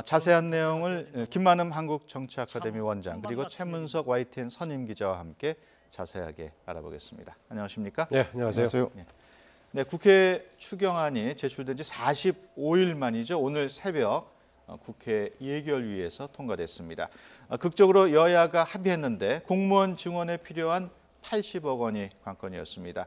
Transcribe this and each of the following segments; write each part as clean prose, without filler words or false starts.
자세한 내용을 김만흠 한국정치아카데미 원장 그리고 최문석 YTN 선임 기자와 함께 자세하게 알아보겠습니다. 안녕하십니까? 네, 안녕하세요. 네, 국회 추경안이 제출된 지 45일 만이죠. 오늘 새벽 국회 예결위에서 통과됐습니다. 극적으로 여야가 합의했는데 공무원 증원에 필요한 80억 원이 관건이었습니다.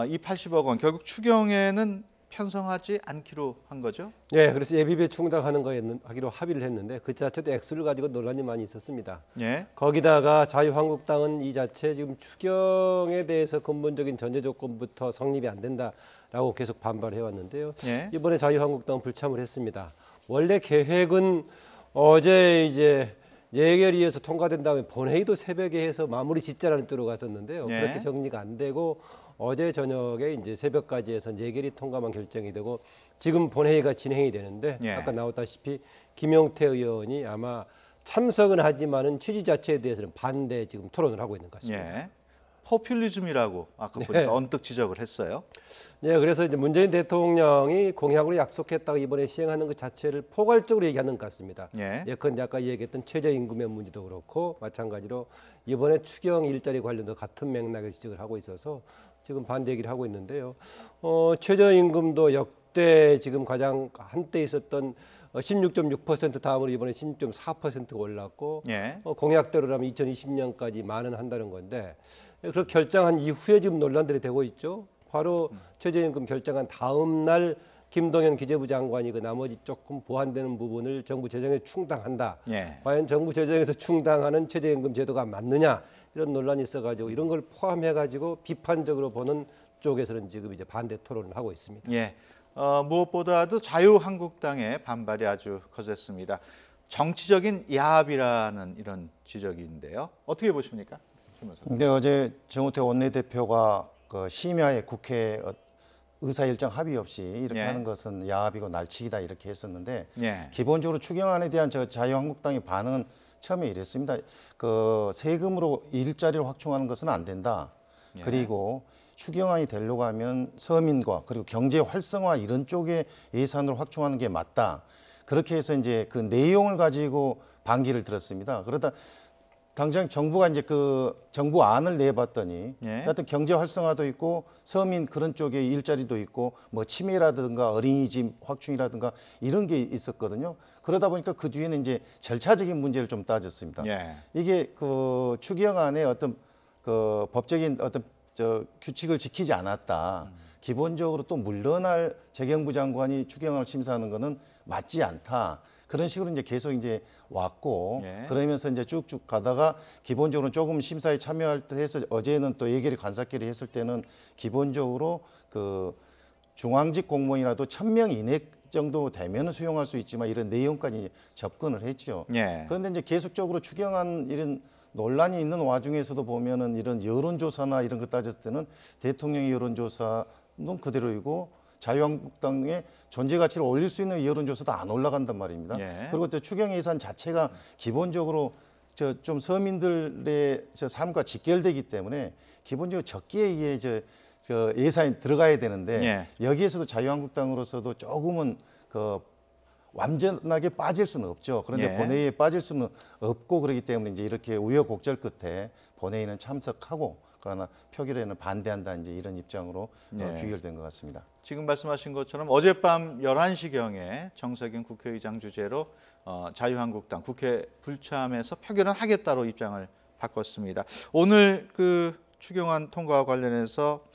이 80억 원 결국 추경에는 편성하지 않기로 한 거죠? 네, 그래서 예비비 충당하는 거 하기로 합의를 했는데 그 자체도 액수를 가지고 논란이 많이 있었습니다. 예. 거기다가 자유한국당은 이 자체 지금 추경에 대해서 근본적인 전제 조건부터 성립이 안 된다라고 계속 반발해 왔는데요. 예. 이번에 자유한국당은 불참을 했습니다. 원래 계획은 어제 이제 예결위에서 통과된 다음에 본회의도 새벽에 해서 마무리 짓자라는 뜻으로 갔었는데요. 예. 그렇게 정리가 안 되고 어제 저녁에 이제 새벽까지 해서 예결위 통과만 결정이 되고 지금 본회의가 진행이 되는데 예. 아까 나왔다시피 김용태 의원이 아마 참석은 하지만은 취지 자체에 대해서는 반대 지금 토론을 하고 있는 것 같습니다. 예. 포퓰리즘이라고 아까 보니까 언뜻 지적을 했어요. 네, 그래서 이제 문재인 대통령이 공약으로 약속했다가 이번에 시행하는 것 자체를 포괄적으로 얘기하는 것 같습니다. 예. 예컨대 아까 얘기했던 최저임금의 문제도 그렇고 마찬가지로 이번에 추경 일자리 관련도 같은 맥락의 지적을 하고 있어서 지금 반대 얘기를 하고 있는데요. 최저임금도 역대 지금 가장 한때 있었던 16.6% 다음으로 이번에 16.4%가 올랐고 예. 공약대로라면 2020년까지 만원 한다는 건데 그렇게 결정한 이후에 지금 논란들이 되고 있죠. 바로 최저임금 결정한 다음 날 김동연 기재부 장관이 그 나머지 조금 보완되는 부분을 정부 재정에 충당한다. 예. 과연 정부 재정에서 충당하는 최저임금 제도가 맞느냐 이런 논란이 있어가지고 이런 걸 포함해가지고 비판적으로 보는 쪽에서는 지금 이제 반대 토론을 하고 있습니다. 예. 무엇보다도 자유한국당의 반발이 아주 커졌습니다. 정치적인 야합이라는 이런 지적인데요. 어떻게 보십니까? 근데 어제 정우택 원내대표가 그 심야에 국회 의사 일정 합의 없이 이렇게 예. 하는 것은 야합이고 날치기다 이렇게 했었는데 예. 기본적으로 추경안에 대한 자유한국당의 반응은 처음에 이랬습니다. 그 세금으로 일자리를 확충하는 것은 안 된다. 예. 그리고 추경안이 되려고 하면 서민과 그리고 경제 활성화 이런 쪽에 예산으로 확충하는 게 맞다. 그렇게 해서 이제 그 내용을 가지고 반기를 들었습니다. 그러다 당장 정부가 이제 그 정부안을 내봤더니 예. 하여튼 경제 활성화도 있고 서민 그런 쪽에 일자리도 있고 뭐 치매라든가 어린이집 확충이라든가 이런 게 있었거든요. 그러다 보니까 그 뒤에는 이제 절차적인 문제를 좀 따졌습니다. 예. 이게 그 추경안에 어떤 그 법적인 어떤 규칙을 지키지 않았다. 기본적으로 또 물러날 재경부 장관이 추경안을 심사하는 것은 맞지 않다. 그런 식으로 이제 계속 이제 왔고 예. 그러면서 이제 쭉쭉 가다가 기본적으로 조금 심사에 참여할 때 해서 어제는 또 예결위 간사끼리 했을 때는 기본적으로 그 중앙직 공무원이라도 1,000명 이내 정도 되면 수용할 수 있지만 이런 내용까지 접근을 했죠. 예. 그런데 이제 계속적으로 추경안 이런 논란이 있는 와중에서도 보면은 이런 여론조사나 이런 거 따졌을 때는 대통령의 여론조사는 그대로이고 자유한국당의 존재 가치를 올릴 수 있는 여론조사도 안 올라간단 말입니다. 예. 그리고 또 추경 예산 자체가 기본적으로 좀 서민들의 삶과 직결되기 때문에 기본적으로 적기에 의해 예산이 들어가야 되는데 예. 여기에서도 자유한국당으로서도 조금은 그 완전하게 빠질 수는 없죠. 그런데 예. 본회의에 빠질 수는 없고 그렇기 때문에 이제 이렇게 우여곡절 끝에 본회의는 참석하고 그러나 표결에는 반대한다 이제 이런 입장으로 예. 귀결된 것 같습니다. 지금 말씀하신 것처럼 어젯밤 11시경에 정석인 국회의장 주재로 자유한국당 국회 불참해서 표결은 하겠다로 입장을 바꿨습니다. 오늘 그 추경안 통과와 관련해서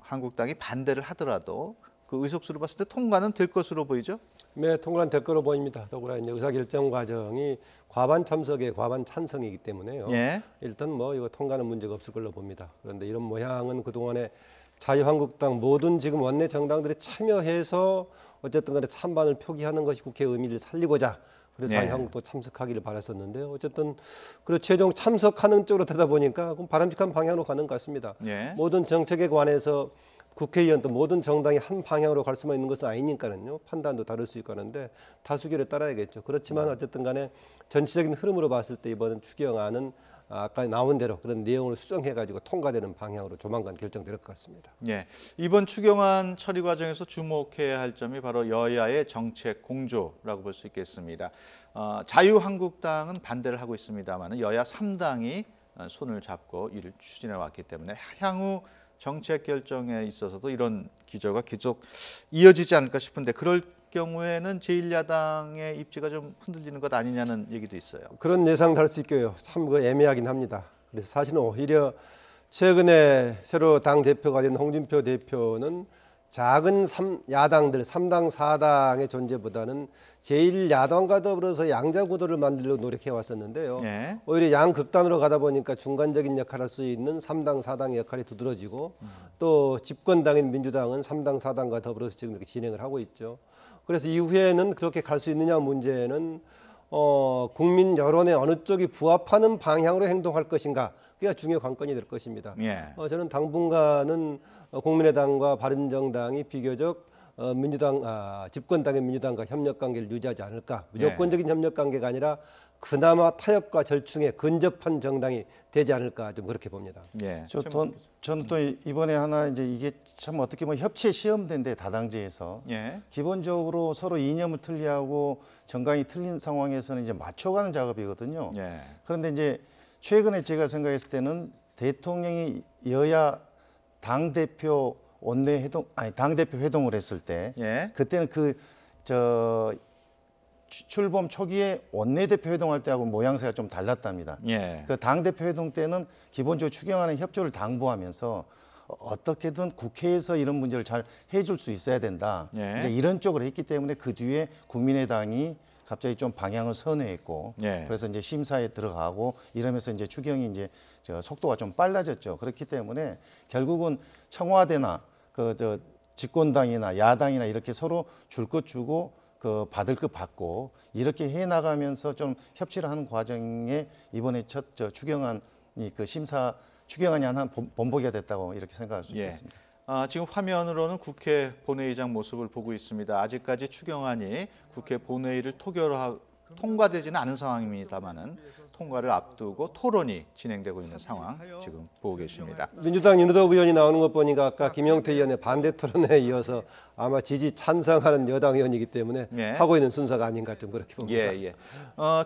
한국당이 반대를 하더라도 그 의석수로 봤을 때 통과는 될 것으로 보이죠? 네, 통과는 될 거로 보입니다. 더구나 이제 의사결정 과정이 과반 참석에 과반 찬성이기 때문에요. 예. 일단 뭐 이거 통과는 문제가 없을 걸로 봅니다. 그런데 이런 모양은 그동안에 자유한국당 모든 지금 원내 정당들이 참여해서 어쨌든 간에 찬반을 표기하는 것이 국회의 의미를 살리고자 그래서 예. 자유한국도 참석하기를 바랐었는데요. 어쨌든 그리고 최종 참석하는 쪽으로 되다 보니까 바람직한 방향으로 가는 것 같습니다. 예. 모든 정책에 관해서 국회의원 또 모든 정당이 한 방향으로 갈 수만 있는 것은 아니니까는요. 판단도 다를 수 있고 하는데 다수결에 따라야겠죠. 그렇지만 어쨌든 간에 전체적인 흐름으로 봤을 때 이번 추경안은 아까 나온 대로 그런 내용을 수정해가지고 통과되는 방향으로 조만간 결정될 것 같습니다. 예, 이번 추경안 처리 과정에서 주목해야 할 점이 바로 여야의 정책 공조라고 볼 수 있겠습니다. 자유한국당은 반대를 하고 있습니다만 여야 3당이 손을 잡고 이를 추진해 왔기 때문에 향후 정책 결정에 있어서도 이런 기조가 계속 이어지지 않을까 싶은데 그럴 경우에는 제1야당의 입지가 좀 흔들리는 것 아니냐는 얘기도 있어요. 그런 예상도 할 수 있고요. 참 애매하긴 합니다. 그래서 사실은 오히려 최근에 새로 당 대표가 된 홍준표 대표는 작은 야당들 3당 4당의 존재보다는 제1야당과 더불어서 양자 구도를 만들려고 노력해 왔었는데요. 예. 오히려 양극단으로 가다 보니까 중간적인 역할을 할 수 있는 3당 4당의 역할이 두드러지고 또 집권당인 민주당은 3당 4당과 더불어서 지금 이렇게 진행을 하고 있죠. 그래서 이후에는 그렇게 갈 수 있느냐 문제는 국민 여론에 어느 쪽이 부합하는 방향으로 행동할 것인가 그게 중요 관건이 될 것입니다. 예. 저는 당분간은 국민의당과 바른정당이 비교적 민주당 집권당의 민주당과 협력 관계를 유지하지 않을까. 무조건적인 협력 관계가 아니라 그나마 타협과 절충에 근접한 정당이 되지 않을까 좀 그렇게 봅니다. 예. 저는 또 이번에 하나 이제 이게 참 어떻게 보면 협치의 시험대인데 다당제에서 예. 기본적으로 서로 이념을 틀리하고 정강이 틀린 상황에서는 이제 맞춰가는 작업이거든요. 예. 그런데 이제 최근에 제가 생각했을 때는 대통령이 여야 당 대표 당 대표 회동을 했을 때 예. 그때는 출범 초기에 원내대표 회동할 때하고 모양새가 좀 달랐답니다. 예. 그 당대표 회동 때는 기본적으로 추경안의 협조를 당부하면서 어떻게든 국회에서 이런 문제를 잘 해줄 수 있어야 된다. 예. 이제 이런 쪽으로 했기 때문에 그 뒤에 국민의당이 갑자기 좀 방향을 선회했고, 예. 그래서 이제 심사에 들어가고 이러면서 이제 추경이 이제 속도가 좀 빨라졌죠. 그렇기 때문에 결국은 청와대나 집권당이나 야당이나 이렇게 서로 줄 것 주고 받을 것 받고 이렇게 해 나가면서 좀 협치를 하는 과정에 이번에 첫 추경안이 추경안이 한 본보기가 됐다고 이렇게 생각할 수 예. 있겠습니다. 지금 화면으로는 국회 본회의장 모습을 보고 있습니다. 아직까지 추경안이 국회 본회의를 통과되지는 않은 상황입니다만은 통과를 앞두고 토론이 진행되고 있는 상황 지금 보고 계십니다. 민주당 윤호덕 의원이 나오는 것 보니까 아까 김영태 의원의 반대 토론에 이어서 아마 지지 찬성하는 여당 의원이기 때문에 예. 하고 있는 순서가 아닌가 좀 그렇게 봅니다. 예.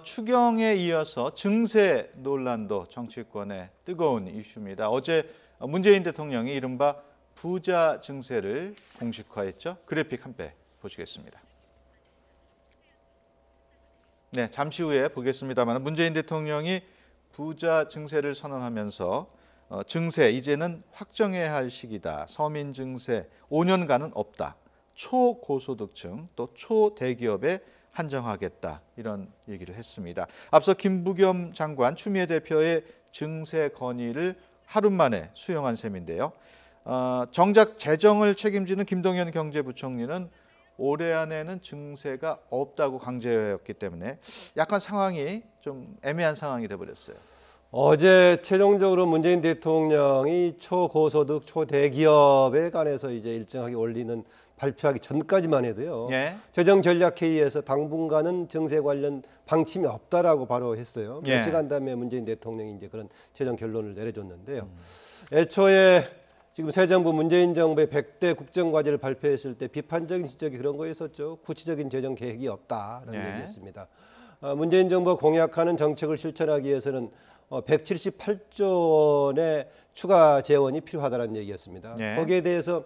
추경에 이어서 증세 논란도 정치권의 뜨거운 이슈입니다. 어제 문재인 대통령이 이른바 부자 증세를 공식화했죠. 그래픽 한 배 보시겠습니다. 네, 잠시 후에 보겠습니다만 문재인 대통령이 부자 증세를 선언하면서 증세 이제는 확정해야 할 시기다. 서민 증세 5년간은 없다. 초고소득층 또 초대기업에 한정하겠다. 이런 얘기를 했습니다. 앞서 김부겸 장관 추미애 대표의 증세 건의를 하루 만에 수용한 셈인데요. 정작 재정을 책임지는 김동연 경제부총리는 올해 안에는 증세가 없다고 강제했기 때문에 약간 상황이 좀 애매한 상황이 돼버렸어요. 어제 최종적으로 문재인 대통령이 초고소득, 초대기업에 관해서 이제 일정하게 올리는 발표하기 전까지만 해도요. 예. 재정전략회의에서 당분간은 증세 관련 방침이 없다라고 바로 했어요. 몇 예. 시간 다음에 문재인 대통령이 이제 그런 최종 결론을 내려줬는데요. 애초에 지금 새 정부 문재인 정부의 100대 국정과제를 발표했을 때 비판적인 지적이 그런 거였었죠. 구체적인 재정 계획이 없다라는 네. 얘기였습니다. 문재인 정부가 공약하는 정책을 실천하기 위해서는 178조 원의 추가 재원이 필요하다는 얘기였습니다. 네. 거기에 대해서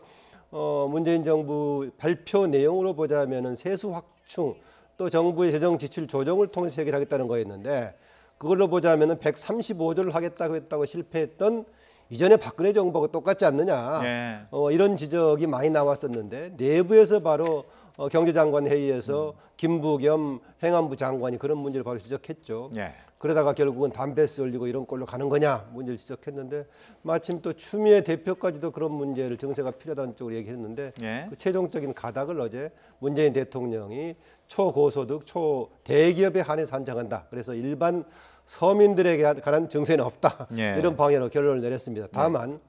문재인 정부 발표 내용으로 보자면은 세수 확충 또 정부의 재정 지출 조정을 통해서 해결하겠다는 거였는데 그걸로 보자면은 135조를 하겠다고 했다고 실패했던 이전에 박근혜 정부하고 똑같지 않느냐 예. 이런 지적이 많이 나왔었는데 내부에서 바로 경제장관 회의에서 김부겸 행안부 장관이 그런 문제를 바로 지적했죠. 예. 그러다가 결국은 담배세 올리고 이런 꼴로 가는 거냐 문제를 지적했는데 마침 또 추미애 대표까지도 그런 문제를 증세가 필요하다는 쪽으로 얘기했는데 예. 그 최종적인 가닥을 어제 문재인 대통령이 초고소득 초대기업에 한해서 한정한다. 그래서 일반 서민들에게 관한 증세는 없다. 예. 이런 방향으로 결론을 내렸습니다. 다만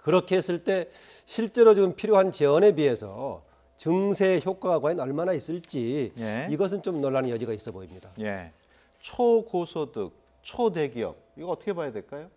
그렇게 했을 때 실제로 지금 필요한 재원에 비해서 증세 효과가 과연 얼마나 있을지 예. 이것은 좀 논란의 여지가 있어 보입니다. 예. 초고소득, 초대기업 이거 어떻게 봐야 될까요?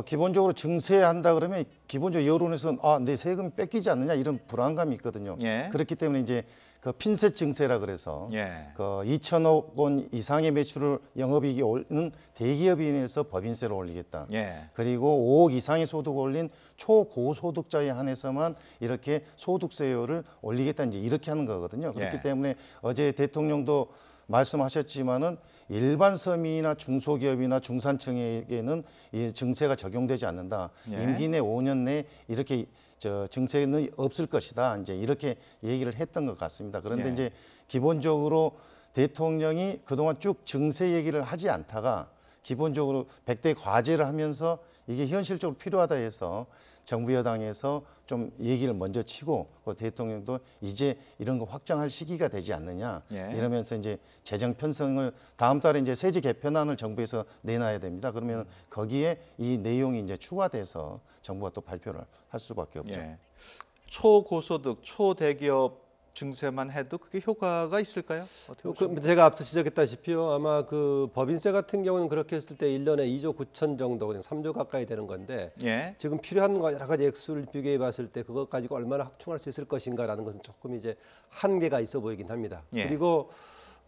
기본적으로 증세한다 그러면 기본적으로 여론에서는 내 세금이 뺏기지 않느냐 이런 불안감이 있거든요. 예. 그렇기 때문에 이제 그 핀셋 증세라 그래서 예. 그 2천억 원 이상의 매출을 영업이익이 올리는 대기업에 인해서 법인세를 올리겠다. 예. 그리고 5억 이상의 소득을 올린 초고소득자에 한해서만 이렇게 소득세율을 올리겠다 이제 이렇게 하는 거거든요. 그렇기 예. 때문에 어제 대통령도 말씀하셨지만은 일반 서민이나 중소기업이나 중산층에게는 이 증세가 적용되지 않는다. 예. 임기 내 5년 내에 이렇게 증세는 없을 것이다. 이제 이렇게 얘기를 했던 것 같습니다. 그런데 예. 이제 기본적으로 대통령이 그동안 쭉 증세 얘기를 하지 않다가 기본적으로 100대 과제를 하면서 이게 현실적으로 필요하다 해서 정부 여당에서 좀 얘기를 먼저 치고 대통령도 이제 이런 거 확장할 시기가 되지 않느냐 예. 이러면서 이제 재정 편성을 다음 달에 이제 세제 개편안을 정부에서 내놔야 됩니다. 그러면 거기에 이 내용이 이제 추가돼서 정부가 또 발표를 할 수밖에 없죠. 예. 초고소득, 초대기업 증세만 해도 그게 효과가 있을까요? 어떻게 보십니까? 제가 앞서 지적했다시피요. 아마 그 법인세 같은 경우는 그렇게 했을 때 1년에 2조 9천 정도, 그냥 3조 가까이 되는 건데 예. 지금 필요한 여러 가지 액수를 비교해 봤을 때 그것 가지고 얼마나 확충할 수 있을 것인가라는 것은 조금 이제 한계가 있어 보이긴 합니다. 예. 그리고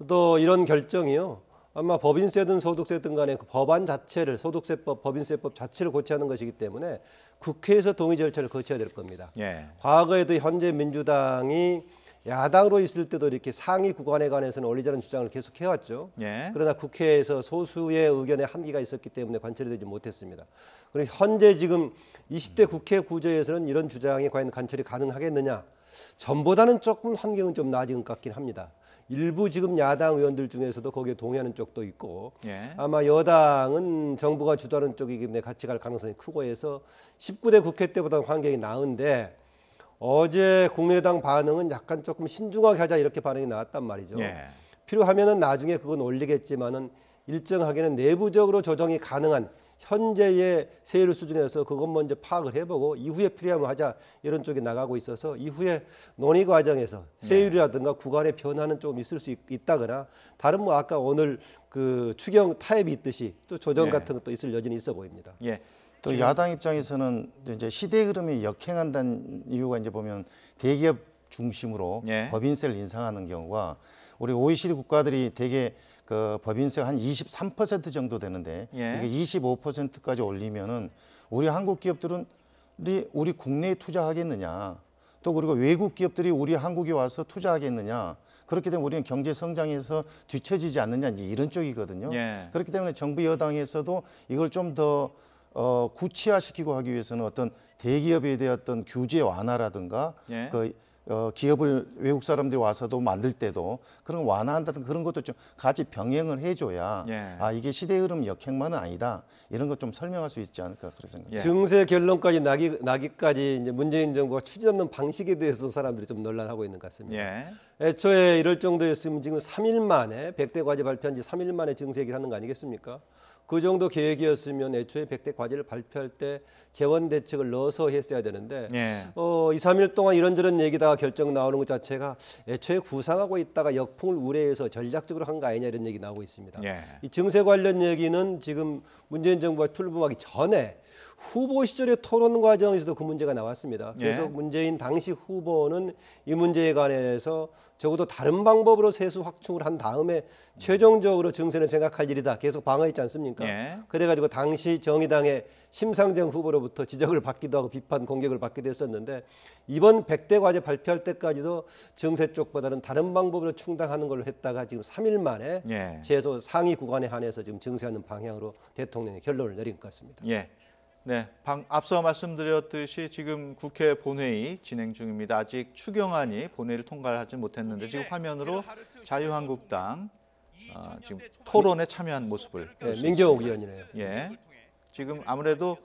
또 이런 결정이요. 아마 법인세든 소득세든 간에 그 법안 자체를 소득세법, 법인세법 자체를 고치하는 것이기 때문에 국회에서 동의 절차를 거쳐야 될 겁니다. 예. 과거에도 현재 민주당이 야당으로 있을 때도 이렇게 상위 구간에 관해서는 올리자는 주장을 계속 해왔죠. 예. 그러나 국회에서 소수의 의견에 한계가 있었기 때문에 관철이 되지 못했습니다. 그리고 현재 지금 20대 국회 구조에서는 이런 주장이 과연 관철이 가능하겠느냐? 전보다는 조금 환경은 좀 나아진 것 같긴 합니다. 일부 지금 야당 의원들 중에서도 거기에 동의하는 쪽도 있고 예. 아마 여당은 정부가 주도하는 쪽이기 때문에 같이 갈 가능성이 크고 해서 19대 국회 때보다는 환경이 나은데 어제 국민의당 반응은 약간 조금 신중하게 하자 이렇게 반응이 나왔단 말이죠. 예. 필요하면은 나중에 그건 올리겠지만은 일정하게는 내부적으로 조정이 가능한 현재의 세율 수준에서 그것 먼저 파악을 해보고 이후에 필요하면 하자 이런 쪽에 나가고 있어서 이후에 논의 과정에서 세율이라든가 구간의 변화는 조금 있을 수 있다거나 다른 뭐 아까 오늘 그 추경 타협이 있듯이 또 조정 예. 같은 것도 있을 여지는 있어 보입니다. 예. 또 야당 입장에서는 이제 시대 흐름에 역행한다는 이유가 이제 보면 대기업 중심으로 예. 법인세를 인상하는 경우가 우리 OECD 국가들이 대개 그 법인세가 한 23% 정도 되는데 예. 이게 25%까지 올리면은 우리 한국 기업들은 우리 국내에 투자하겠느냐 또 그리고 외국 기업들이 우리 한국에 와서 투자하겠느냐 그렇기 때문에 우리는 경제 성장에서 뒤처지지 않느냐 이제 이런 쪽이거든요. 예. 그렇기 때문에 정부 여당에서도 이걸 좀 더 구체화시키고 하기 위해서는 어떤 대기업에 대한 어떤 규제 완화라든가 예. 기업을 외국 사람들이 와서도 만들 때도 그런 완화한다든 그런 것도 좀 같이 병행을 해줘야 예. 이게 시대 흐름 역행만은 아니다 이런 것 좀 설명할 수 있지 않을까 그런 생각. 예. 증세 결론까지 나기까지 이제 문재인 정부가 추진하는 방식에 대해서 사람들이 좀 논란하고 있는 것 같습니다. 예. 애초에 이럴 정도였으면 지금 3일 만에 100대 과제 발표한 지 3일 만에 증세 얘기를 하는 거 아니겠습니까? 그 정도 계획이었으면 애초에 100대 과제를 발표할 때 재원 대책을 넣어서 했어야 되는데 예. 2, 3일 동안 이런저런 얘기다가 결정 나오는 것 자체가 애초에 구상하고 있다가 역풍을 우려해서 전략적으로 한 거 아니냐 이런 얘기 나오고 있습니다. 예. 이 증세 관련 얘기는 지금 문재인 정부가 출범하기 전에 후보 시절의 토론 과정에서도 그 문제가 나왔습니다. 그래서 예. 문재인 당시 후보는 이 문제에 관해서 적어도 다른 방법으로 세수 확충을 한 다음에 최종적으로 증세는 생각할 일이다. 계속 방어했지 않습니까? 예. 그래가지고 당시 정의당의 심상정 후보로부터 지적을 받기도 하고 비판 공격을 받기도 했었는데 이번 100대 과제 발표할 때까지도 증세 쪽보다는 다른 방법으로 충당하는 걸로 했다가 지금 3일 만에 예. 최소 상위 구간에 한해서 지금 증세하는 방향으로 대통령이 결론을 내린 것 같습니다. 예. 네, 앞서 말씀드렸듯이 지금 국회 본회의 진행 중입니다. 아직 추경안이 본회의를 통과를 하지 못했는데 지금 화면으로 자유한국당 지금 토론에 참여한 모습을 볼 수 민경욱 있습니다. 의원이네요. 예, 지금 아무래도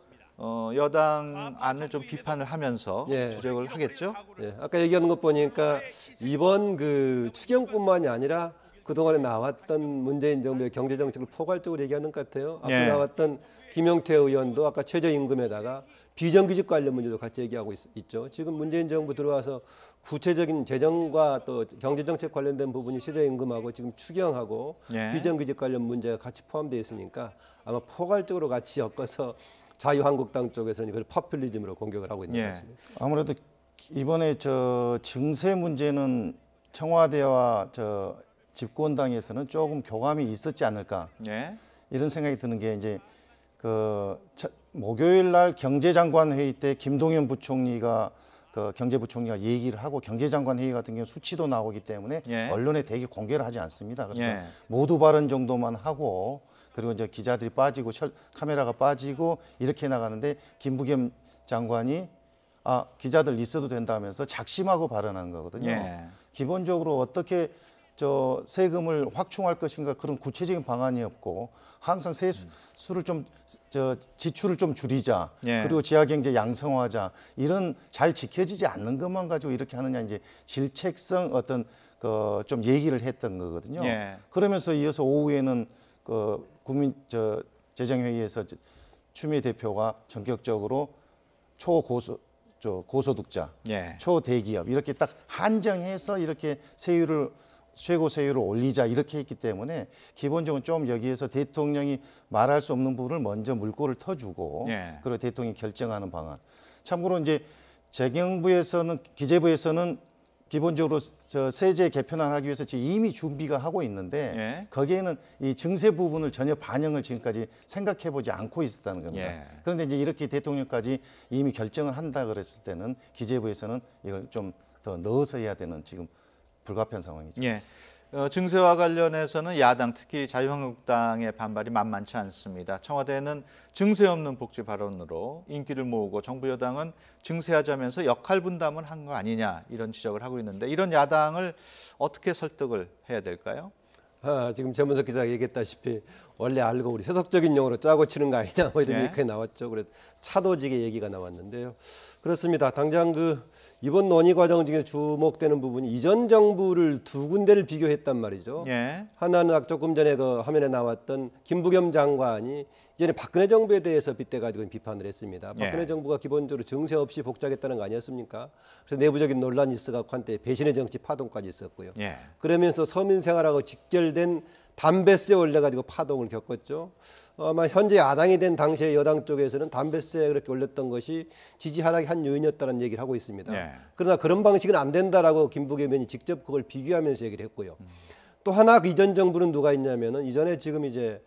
여당 안을 좀 비판을 하면서 예. 지적을 하겠죠. 아까 얘기하는 것 보니까 이번 그 추경뿐만이 아니라 그동안에 나왔던 문재인 정부의 경제 정책을 포괄적으로 얘기하는 것 같아요. 앞서 예. 나왔던 김용태 의원도 아까 최저임금에다가 비정규직 관련 문제도 같이 얘기하고 있죠. 지금 문재인 정부 들어와서 구체적인 재정과 또 경제 정책 관련된 부분이 최저임금하고 지금 추경하고 예. 비정규직 관련 문제가 같이 포함되어 있으니까 아마 포괄적으로 같이 엮어서 자유한국당 쪽에서는 이걸 포퓰리즘으로 공격을 하고 있는 예. 것 같습니다. 아무래도 이번에 저 증세 문제는 청와대와 저 집권당에서는 조금 교감이 있었지 않을까 예. 이런 생각이 드는 게 이제 목요일 날 경제장관 회의 때 김동연 부총리가 경제부총리가 얘기를 하고 경제장관 회의 같은 경우 수치도 나오기 때문에 예. 언론에 대개 공개를 하지 않습니다. 그래서 예. 모두 발언 정도만 하고 그리고 이제 기자들이 빠지고 카메라가 빠지고 이렇게 나가는데 김부겸 장관이 기자들 있어도 된다면서 작심하고 발언한 거거든요. 예. 기본적으로 어떻게 저 세금을 확충할 것인가 그런 구체적인 방안이 없고 항상 세수를 좀 지출을 좀 줄이자 예. 그리고 지하 경제 양성화하자 이런 잘 지켜지지 않는 것만 가지고 이렇게 하느냐 이제 질책성 어떤 좀 얘기를 했던 거거든요. 예. 그러면서 이어서 오후에는 국민 재정회의에서 추미애 대표가 전격적으로 고소득자, 예. 초대기업 이렇게 딱 한정해서 이렇게 최고 세율을 올리자 이렇게 했기 때문에 기본적으로 좀 여기에서 대통령이 말할 수 없는 부분을 먼저 물꼬를 터주고 예. 그리고 대통령이 결정하는 방안. 참고로 이제 재경부에서는 기재부에서는 기본적으로 세제 개편안 하기 위해서 지금 이미 준비가 하고 있는데 예. 거기에는 이 증세 부분을 전혀 반영을 지금까지 생각해 보지 않고 있었다는 겁니다. 예. 그런데 이제 이렇게 대통령까지 이미 결정을 한다 그랬을 때는 기재부에서는 이걸 좀 더 넣어서 해야 되는 지금 불가피한 상황이죠. 예. 증세와 관련해서는 야당 특히 자유한국당의 반발이 만만치 않습니다. 청와대는 증세 없는 복지 발언으로 인기를 모으고 정부 여당은 증세하자면서 역할 분담을 한 거 아니냐 이런 지적을 하고 있는데 이런 야당을 어떻게 설득을 해야 될까요? 지금 최문석 기자가 얘기했다시피 원래 알고 우리 세속적인 용어로 짜고 치는 거 아니냐 뭐 이런 예. 얘기가 나왔죠. 그래서 차도직의 얘기가 나왔는데요. 그렇습니다. 당장 이번 논의 과정 중에 주목되는 부분이 이전 정부를 두 군데를 비교했단 말이죠. 예. 하나는 조금 전에 화면에 나왔던 김부겸 장관이 이전에 박근혜 정부에 대해서 빗대가지고 비판을 했습니다. 박근혜 예. 정부가 기본적으로 증세 없이 복지하겠다는 거 아니었습니까? 그래서 내부적인 논란이 있어서 한때 배신의 정치 파동까지 있었고요. 예. 그러면서 서민 생활하고 직결된 담배세 올려가지고 파동을 겪었죠. 아마 현재 야당이 된 당시에 여당 쪽에서는 담배세 그렇게 올렸던 것이 지지 하락의 한 요인이었다는 얘기를 하고 있습니다. 예. 그러나 그런 방식은 안 된다라고 김부겸 의원이 직접 그걸 비교하면서 얘기를 했고요. 또 하나 이전 정부는 누가 있냐면은 이전에 지금 이제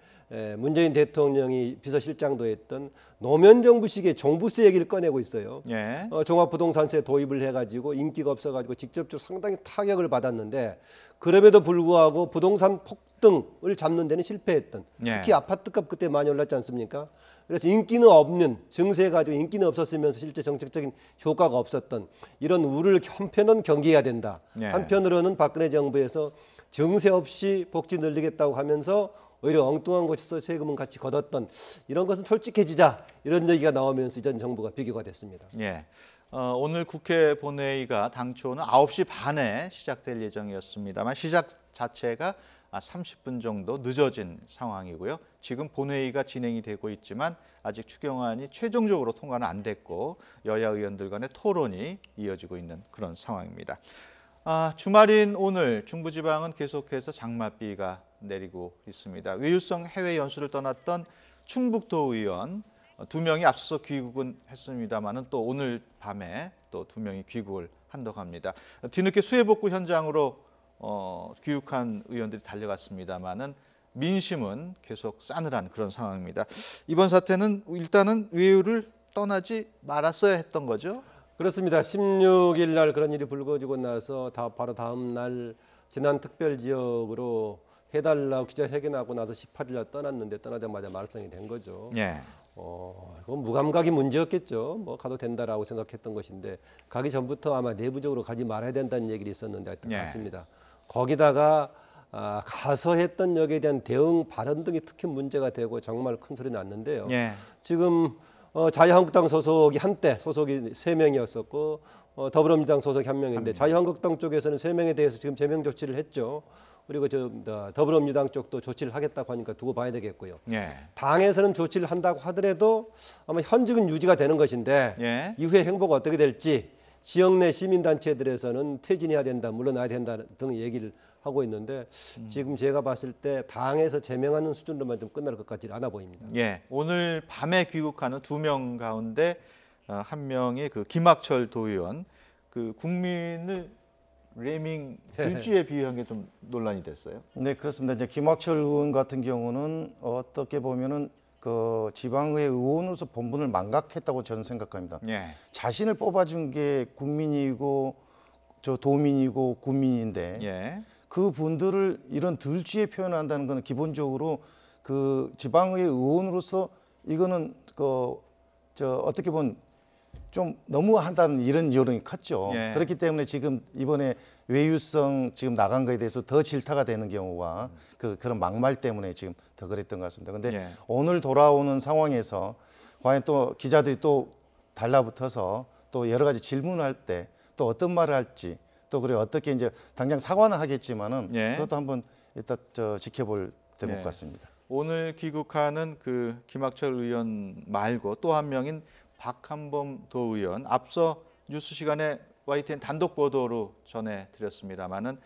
문재인 대통령이 비서실장도 했던 노무현 정부식의 종부세 얘기를 꺼내고 있어요. 예. 종합부동산세 도입을 해가지고 인기가 없어가지고 직접적으로 상당히 타격을 받았는데 그럼에도 불구하고 부동산 폭등을 잡는 데는 실패했던 예. 특히 아파트값 그때 많이 올랐지 않습니까? 그래서 인기는 없는 증세 가지고 인기는 없었으면서 실제 정책적인 효과가 없었던 이런 우를 한편은 경계해야 된다. 예. 한편으로는 박근혜 정부에서 증세 없이 복지 늘리겠다고 하면서 오히려 엉뚱한 곳에서 세금은 같이 걷었던 이런 것은 솔직해지자 이런 얘기가 나오면서 이전 정부가 비교가 됐습니다. 예. 오늘 국회 본회의가 당초는 9시 반에 시작될 예정이었습니다만 시작 자체가 30분 정도 늦어진 상황이고요. 지금 본회의가 진행이 되고 있지만 아직 추경안이 최종적으로 통과는 안 됐고 여야 의원들 간의 토론이 이어지고 있는 그런 상황입니다. 주말인 오늘 중부지방은 계속해서 장맛비가 내리고 있습니다. 외유성 해외 연수를 떠났던 충북도 의원 2명이 앞서서 귀국은 했습니다만은 또 오늘 밤에 또 2명이 귀국을 한다고 합니다. 뒤늦게 수해복구 현장으로 귀국한 의원들이 달려갔습니다만은 민심은 계속 싸늘한 그런 상황입니다. 이번 사태는 일단은 외유를 떠나지 말았어야 했던 거죠. 그렇습니다. 16일 날 그런 일이 불거지고 나서 바로 다음 날 지난 특별 지역으로 해달라고 기자회견하고 나서 18일 날 떠났는데 떠나자마자 말썽이 된 거죠. 예. 이건 무감각이 문제였겠죠. 뭐 가도 된다라고 생각했던 것인데 가기 전부터 아마 내부적으로 가지 말아야 된다는 얘기를 있었는데 하여튼 예. 갔습니다. 거기다가 가서 했던 역에 대한 대응 발언 등이 특히 문제가 되고 정말 큰 소리 났는데요. 예. 지금 자유한국당 소속이 한때 소속이 3명이었었고 더불어민주당 소속이 1명인데 자유한국당 쪽에서는 3명에 대해서 지금 제명 조치를 했죠. 그리고 더불어민주당 쪽도 조치를 하겠다고 하니까 두고 봐야 되겠고요. 예. 당에서는 조치를 한다고 하더라도 아마 현직은 유지가 되는 것인데 예. 이후에 행보가 어떻게 될지 지역 내 시민단체들에서는 퇴진해야 된다, 물러나야 된다 등 얘기를 하고 있는데 지금 제가 봤을 때 당에서 제명하는 수준으로만 좀 끝날 것 같지 않아 보입니다. 예. 오늘 밤에 귀국하는 2명 가운데 한 명이 그 김학철 도의원, 그 국민을 레밍 들쥐에 비유한 게 좀 논란이 됐어요. 네, 그렇습니다. 이제 김학철 의원 같은 경우는 어떻게 보면은 그 지방의회 의원으로서 본분을 망각했다고 저는 생각합니다. 예. 자신을 뽑아준 게 국민이고 저 도민이고 국민인데 예. 그 분들을 이런 들쥐에 표현한다는 것은 기본적으로 그 지방의회 의원으로서 이거는 어떻게 보면 좀 너무한다는 이런 여론이 컸죠. 예. 그렇기 때문에 지금 이번에 외유성 지금 나간 거에 대해서 더 질타가 되는 경우가 그런 막말 때문에 지금 더 그랬던 것 같습니다. 근데 예. 오늘 돌아오는 상황에서 과연 또 기자들이 또 달라붙어서 또 여러 가지 질문을 할 때 또 어떤 말을 할지 또 그래 어떻게 이제 당장 사과는 하겠지만은 예. 그것도 한번 일단 지켜볼 대목 예. 같습니다. 오늘 귀국하는 그 김학철 의원 말고 또 한 명인 박한범 도의원, 앞서 뉴스 시간에 YTN 단독 보도로 전해드렸습니다마는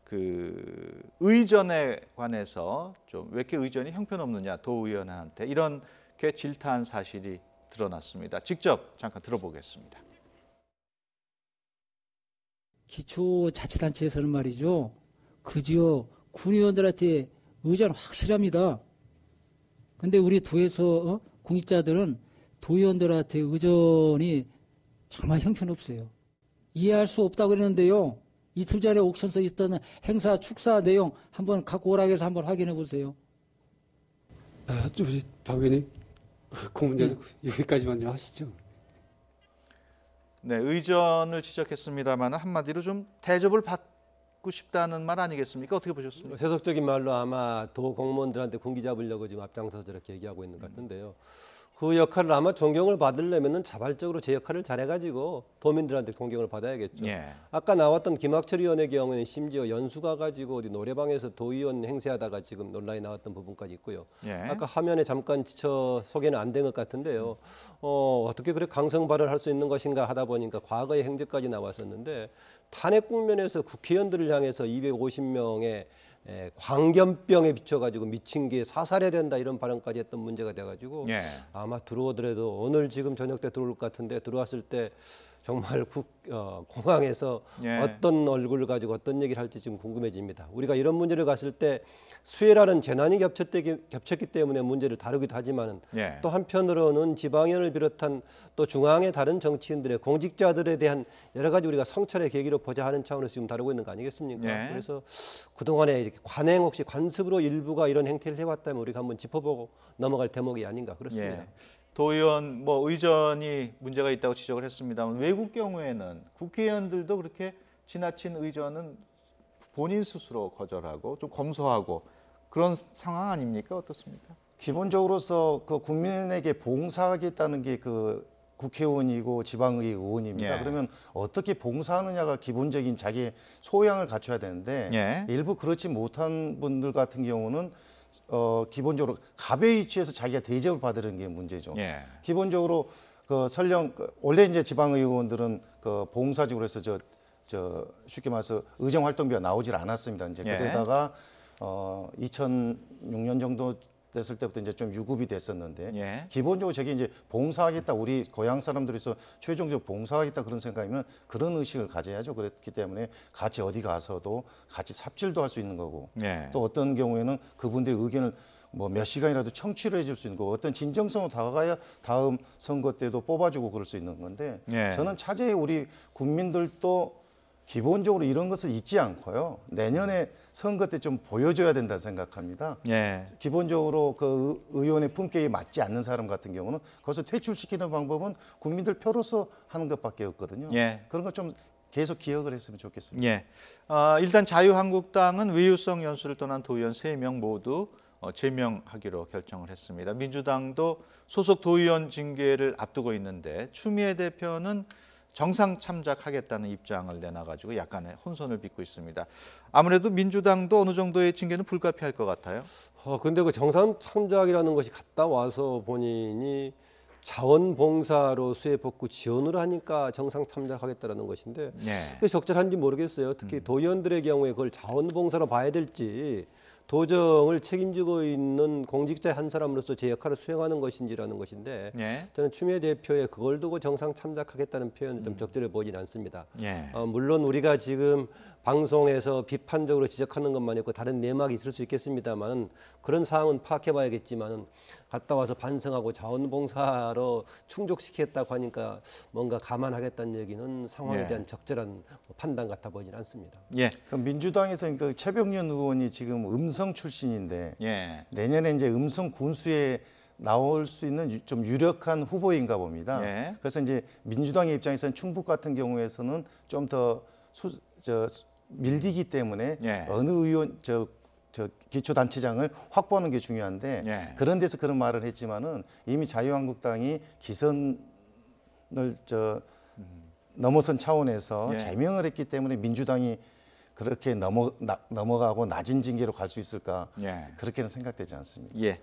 그 의전에 관해서 좀 왜 이렇게 의전이 형편없느냐 도의원한테 이렇게 질타한 사실이 드러났습니다. 직접 잠깐 들어보겠습니다. 기초자치단체에서는 말이죠, 그 지역 군의원들한테 의전 확실합니다. 근데 우리 도에서 공직자들은 도의원들한테 의전이 정말 형편없어요. 이해할 수 없다고 그러는데요. 이틀 전에 옥션서 있던 행사 축사 내용 한번 갖고 오라고 해서 한번 확인해 보세요. 우리 박 의원님 공문장 여기까지만 좀 하시죠. 네, 의전을 지적했습니다만 한마디로 좀 대접을 받고 싶다는 말 아니겠습니까? 어떻게 보셨습니까? 세속적인 말로 아마 도 공무원들한테 군기 잡으려고 지금 앞장서 저렇게 얘기하고 있는 것 같은데요. 그 역할을 아마 존경을 받으려면은 자발적으로 제 역할을 잘해가지고 도민들한테 존경을 받아야겠죠. 예. 아까 나왔던 김학철 의원의 경우에는 심지어 연수 가가지고 어디 노래방에서 도의원 행세하다가 지금 논란이 나왔던 부분까지 있고요. 예. 아까 화면에 잠깐 지쳐 소개는 안 된 것 같은데요. 어떻게 그렇게 강성 발언할 수 있는 것인가 하다 보니까 과거의 행적까지 나왔었는데 탄핵 국면에서 국회의원들을 향해서 250명의 광견병에 비춰가지고 미친 게 사살해야 된다 이런 발언까지 했던 문제가 돼가지고 예. 아마 들어오더라도 오늘 지금 저녁 때 들어올 것 같은데 들어왔을 때 정말 공항에서 예. 어떤 얼굴을 가지고 어떤 얘기를 할지 지금 궁금해집니다. 우리가 이런 문제를 갔을 때 수해라는 재난이 겹쳤기 때문에 문제를 다루기도 하지만은 예. 또 한편으로는 지방의원을 비롯한 또 중앙의 다른 정치인들의 공직자들에 대한 여러 가지 우리가 성찰의 계기로 보자 하는 차원에서 지금 다루고 있는 거 아니겠습니까? 예. 그래서 그동안에 이렇게 관행 혹시 관습으로 일부가 이런 행태를 해왔다면 우리가 한번 짚어보고 넘어갈 대목이 아닌가 그렇습니다. 예. 도의원 의전이 문제가 있다고 지적을 했습니다만 외국 경우에는 국회의원들도 그렇게 지나친 의전은 본인 스스로 거절하고 좀 검소하고 그런 상황 아닙니까? 어떻습니까? 기본적으로서 그 국민에게 봉사하겠다는 게 그 국회의원이고 지방의 의원입니다. 예. 그러면 어떻게 봉사하느냐가 기본적인 자기의 소양을 갖춰야 되는데 예. 일부 그렇지 못한 분들 같은 경우는 기본적으로 갑의 위치에서 자기가 대접을 받으는 게 문제죠. 예. 기본적으로 설령 원래 이제 지방의원들은 봉사직으로 해서 쉽게 말해서 의정 활동비가 나오질 않았습니다. 이제 예. 그러다가 2006년 정도 됐을 때부터 이제 좀 유급이 됐었는데 예. 기본적으로 저게 이제 봉사하겠다 우리 고향 사람들에서 최종적으로 봉사하겠다 그런 생각이면 그런 의식을 가져야죠. 그렇기 때문에 같이 어디 가서도 같이 삽질도 할 수 있는 거고 예. 또 어떤 경우에는 그분들의 의견을 몇 시간이라도 청취를 해줄 수 있는 거고 어떤 진정성으로 다가가야 다음 선거 때도 뽑아주고 그럴 수 있는 건데 예. 저는 차제에 우리 국민들도 기본적으로 이런 것을 잊지 않고요. 내년에 선거 때 좀 보여줘야 된다 생각합니다. 예. 기본적으로 그 의원의 품격에 맞지 않는 사람 같은 경우는 그것을 퇴출시키는 방법은 국민들 표로서 하는 것밖에 없거든요. 예. 그런 거 좀 계속 기억을 했으면 좋겠습니다. 예. 일단 자유한국당은 외유성 연수를 떠난 도의원 3명 모두 제명하기로 결정을 했습니다. 민주당도 소속 도의원 징계를 앞두고 있는데 추미애 대표는 정상 참작하겠다는 입장을 내놔가지고 약간의 혼선을 빚고 있습니다. 아무래도 민주당도 어느 정도의 징계는 불가피할 것 같아요. 근데 그 정상 참작이라는 것이 갔다 와서 본인이 자원봉사로 수해복구 지원을 하니까 정상 참작하겠다라는 것인데 네. 그게 적절한지 모르겠어요. 특히 도의원들의 경우에 그걸 자원봉사로 봐야 될지 도정을 책임지고 있는 공직자 한 사람으로서 제 역할을 수행하는 것인지라는 것인데 네. 저는 추미애 대표의 그걸 두고 정상 참작하겠다는 표현은 좀 적절해 보이진 않습니다. 네. 물론 우리가 지금 방송에서 비판적으로 지적하는 것만 있고 다른 내막이 있을 수 있겠습니다만 그런 사항은 파악해봐야겠지만 갔다 와서 반성하고 자원봉사로 충족시키겠다고 하니까 뭔가 감안하겠다는 얘기는 상황에 예. 대한 적절한 판단 같아 보이진 않습니다. 예. 그럼 민주당에서 그 최병년 의원이 지금 음성 출신인데 예. 내년에 이제 음성 군수에 나올 수 있는 좀 유력한 후보인가 봅니다. 예. 그래서 이제 민주당의 입장에서는 충북 같은 경우에서는 좀 더 밀리기 때문에 예. 어느 의원 저 기초단체장을 확보하는 게 중요한데 예. 그런 데서 그런 말을 했지만은 이미 자유한국당이 기선을 넘어선 차원에서 예. 제명을 했기 때문에 민주당이 그렇게 넘어가고 낮은 징계로 갈 수 있을까 예. 그렇게는 생각되지 않습니다. 예.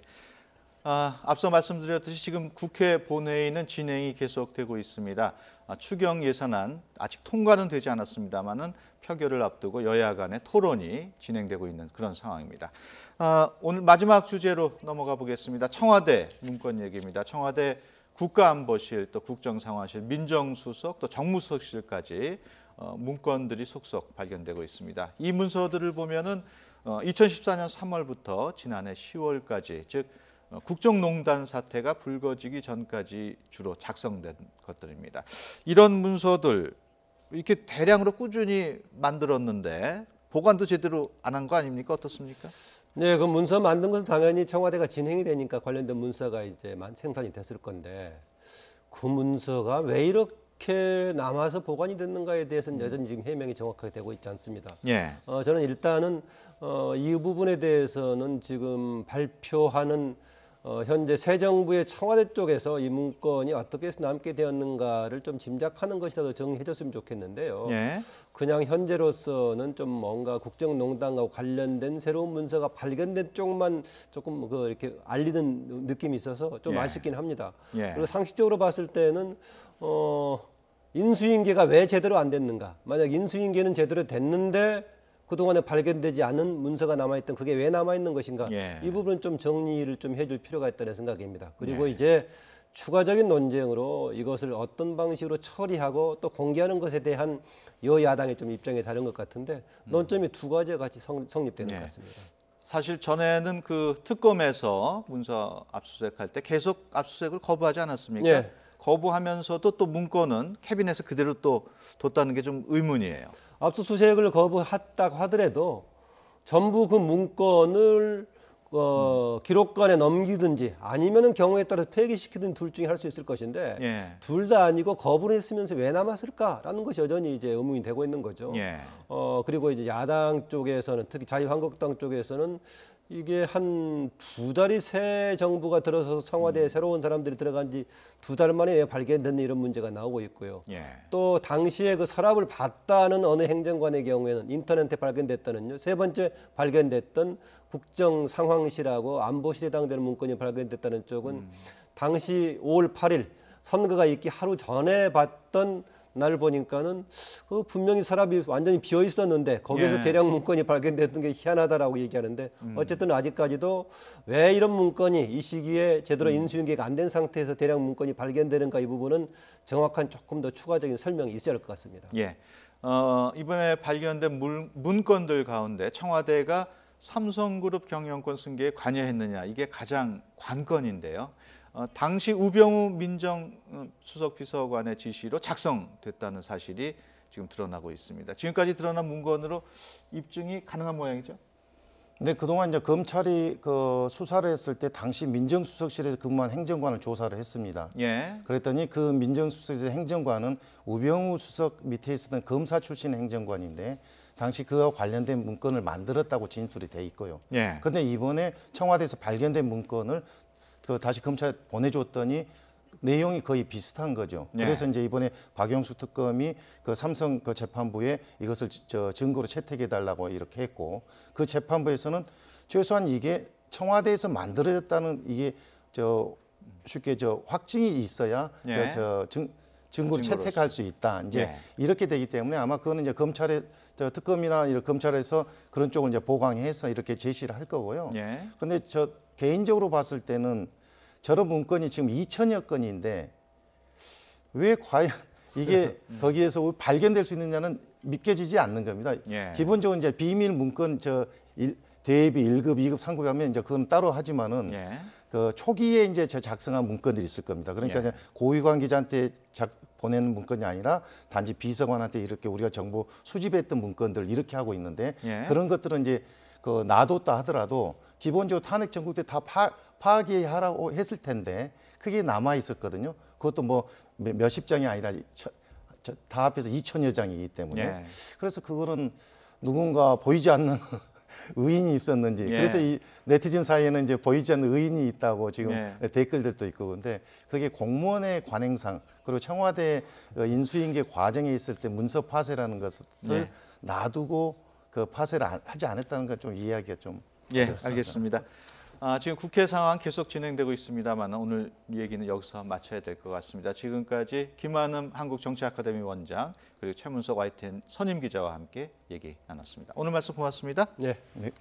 앞서 말씀드렸듯이 지금 국회 본회의는 진행이 계속되고 있습니다. 추경 예산안 아직 통과는 되지 않았습니다만은 표결을 앞두고 여야 간의 토론이 진행되고 있는 그런 상황입니다. 오늘 마지막 주제로 넘어가 보겠습니다. 청와대 문건 얘기입니다. 청와대 국가안보실, 또 국정상황실, 민정수석, 또 정무수석실까지 문건들이 속속 발견되고 있습니다. 이 문서들을 보면은 2014년 3월부터 지난해 10월까지, 즉 국정농단 사태가 불거지기 전까지 주로 작성된 것들입니다. 이런 문서들 이렇게 대량으로 꾸준히 만들었는데 보관도 제대로 안 한 거 아닙니까? 어떻습니까? 네, 그 문서 만든 것은 당연히 청와대가 진행이 되니까 관련된 문서가 이제 생산이 됐을 건데 그 문서가 왜 이렇게 남아서 보관이 됐는가에 대해서는 여전히 지금 해명이 정확하게 되고 있지 않습니다. 예. 저는 일단은 이 부분에 대해서는 지금 발표하는 현재 새 정부의 청와대 쪽에서 이 문건이 어떻게 해서 남게 되었는가를 좀 짐작하는 것이라도 정리해줬으면 좋겠는데요. 예. 그냥 현재로서는 좀 뭔가 국정농단과 관련된 새로운 문서가 발견된 쪽만 조금 이렇게 알리는 느낌이 있어서 좀 예. 아쉽긴 합니다. 예. 그리고 상식적으로 봤을 때는 인수인계가 왜 제대로 안 됐는가? 만약 인수인계는 제대로 됐는데 그동안에 발견되지 않은 문서가 남아있던 그게 왜 남아있는 것인가? 예. 이 부분 좀 정리를 좀 해줄 필요가 있다는 생각입니다. 그리고 예. 이제 추가적인 논쟁으로 이것을 어떤 방식으로 처리하고 또 공개하는 것에 대한 여야당의 좀 입장이 다른 것 같은데 논점이 두 가지가 같이 성립되는 예. 것 같습니다. 사실 전에는 그 특검에서 문서 압수수색할 때 계속 압수수색을 거부하지 않았습니까? 예. 거부하면서도 또 문건은 캐비넷에 그대로 또 뒀다는 게 좀 의문이에요. 압수수색을 거부했다고 하더라도 전부 그 문건을 기록관에 넘기든지 아니면은 경우에 따라서 폐기시키든 둘 중에 할 수 있을 것인데 예. 둘 다 아니고 거부를 했으면서 왜 남았을까라는 것이 여전히 이제 의문이 되고 있는 거죠. 예. 그리고 이제 야당 쪽에서는 특히 자유한국당 쪽에서는 이게 한 두 달이 새 정부가 들어서 청와대에 새로운 사람들이 들어간 지 두 달 만에 왜 발견됐는 이런 문제가 나오고 있고요. 예. 또 당시에 그 서랍을 봤다는 어느 행정관의 경우에는 인터넷에 발견됐다는요. 세 번째 발견됐던 국정상황실하고 안보실에 해당되는 문건이 발견됐다는 쪽은 당시 5월 8일 선거가 있기 하루 전에 봤던 날 보니까는 분명히 서랍이 완전히 비어 있었는데 거기에서 예. 대량 문건이 발견됐던 게 희한하다라고 얘기하는데 어쨌든 아직까지도 왜 이런 문건이 이 시기에 제대로 인수인계가 안 된 상태에서 대량 문건이 발견되는가 이 부분은 정확한 조금 더 추가적인 설명이 있어야 할 것 같습니다. 예. 이번에 발견된 문건들 가운데 청와대가 삼성그룹 경영권 승계에 관여했느냐 이게 가장 관건인데요. 당시 우병우 민정수석비서관의 지시로 작성됐다는 사실이 지금 드러나고 있습니다. 지금까지 드러난 문건으로 입증이 가능한 모양이죠? 근데 그동안 이제 검찰이 그 수사를 했을 때 당시 민정수석실에서 근무한 행정관을 조사를 했습니다. 예. 그랬더니 그 민정수석실 행정관은 우병우 수석 밑에 있었던 검사 출신 행정관인데 당시 그와 관련된 문건을 만들었다고 진술이 돼 있고요. 예. 그런데 이번에 청와대에서 발견된 문건을 다시 검찰에 보내줬더니 내용이 거의 비슷한 거죠. 네. 그래서 이제 이번에 박영수 특검이 그 삼성 그 재판부에 이것을 증거로 채택해 달라고 이렇게 했고, 그 재판부에서는 최소한 이게 청와대에서 만들어졌다는 이게 쉽게 확증이 있어야 예. 증거로 채택할 수 있다. 이제 예. 이렇게 되기 때문에 아마 그거는 이제 검찰의 특검이나 이런 검찰에서 그런 쪽을 이제 보강해서 이렇게 제시를 할 거고요. 예. 근데 저 개인적으로 봤을 때는 저런 문건이 지금 2천여 건인데 왜 과연 이게 거기에서 발견될 수 있느냐는 믿겨지지 않는 겁니다. 예. 기본적으로 이제 비밀 문건 대비 1급, 2급, 3급 하면 이제 그건 따로 하지만은 예. 그 초기에 이제 작성한 문건들이 있을 겁니다. 그러니까 예. 이제 고위 관계자한테 보내는 문건이 아니라 단지 비서관한테 이렇게 우리가 정보 수집했던 문건들 이렇게 하고 있는데 예. 그런 것들은 이제 그 놔뒀다 하더라도 기본적으로 탄핵 정국 때 다 파기하라고 했을 텐데 그게 남아 있었거든요. 그것도 뭐 몇십 장이 아니라 다 합해서 2천여 장이기 때문에 예. 그래서 그거는 누군가 보이지 않는 의인이 있었는지 예. 그래서 이 네티즌 사이에는 이제 보이지 않는 의인이 있다고 지금 예. 댓글들도 있고 근데 그게 공무원의 관행상 그리고 청와대 인수인계 과정에 있을 때 문서 파쇄라는 것을 예. 놔두고 그 파쇄를 하지 않았다는 건 좀 이해하기가 좀 예, 어렵습니다. 알겠습니다. 지금 국회 상황 계속 진행되고 있습니다만 오늘 얘기는 여기서 마쳐야 될 것 같습니다. 지금까지 김한음 한국정치아카데미 원장 그리고 최문석 YTN 선임 기자와 함께 얘기 나눴습니다. 오늘 말씀 고맙습니다. 네. 네.